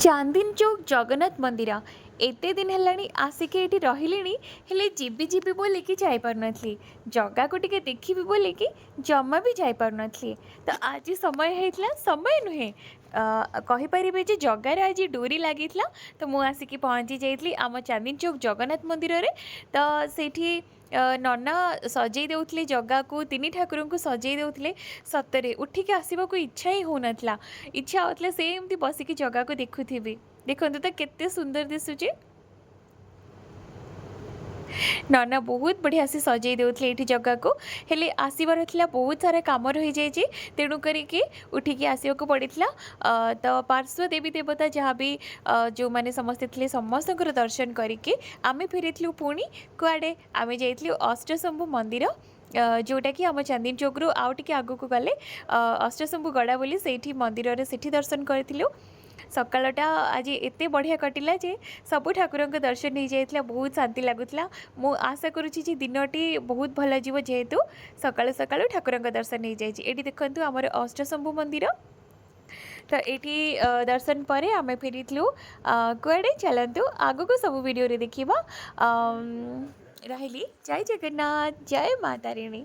चांदनी चौक जगन्नाथ मंदिर एते दिन है आसिक ये रही हेले जीबी जीबी बोल कि जापार नी जगह को टे देखी बोल कि जमा भी जापार नी तो आज समय होता समय नुहे कहीपर जे जगार आज डोरी लगी तो मुझे आसिक पहुँची जाइली आम चांदनी चौक जगन्नाथ मंदिर रे तो सेठी नना सजई दे जगह को तीन ठाकुर को सजई दे सतरे उठिक आसवा को इच्छा ही हो नाला इच्छा होता से एमती बसिकी जगह को देखुथी देखो तो केते सुंदर दिशुचे नना बहुत बढ़िया से सजई देउथले एठी जगह को हेले आसीबार थिला बहुत सारा काम रही जाइए तेणु करिके उठिकी आसिया को पड़ीला तो पार्श्व देवी देवता जहाँ भी जो मैंने समस्ते थे समस्त दर्शन करके आमे फेरीलु पुणी कुआडे आमे जाइलु अष्टशंभु मंदिर जोटा कि आम चांदनी चौक रु आउ टिके आगु को गले अष्टशंभु गड़ा बोली सेठी मंदिर रे सेठी दर्शन करूँ सकाळटा आज एते बढ़िया कटिला जे सबु ठाकुर दर्शन हो जाता बहुत शांति लगुला मु आशा करुँची दिनटी बहुत भल जीव जेहेतु सकाळु सकाळु ठाकुर दर्शन हो जाए ये देखु आमर अष्टशंभु मंदिर तो ये दर्शन पर आम फेरीलु कुआडे चलतु आगु को सब वीडियो रे देखिबा रही जय जगन्नाथ जय माता रानी।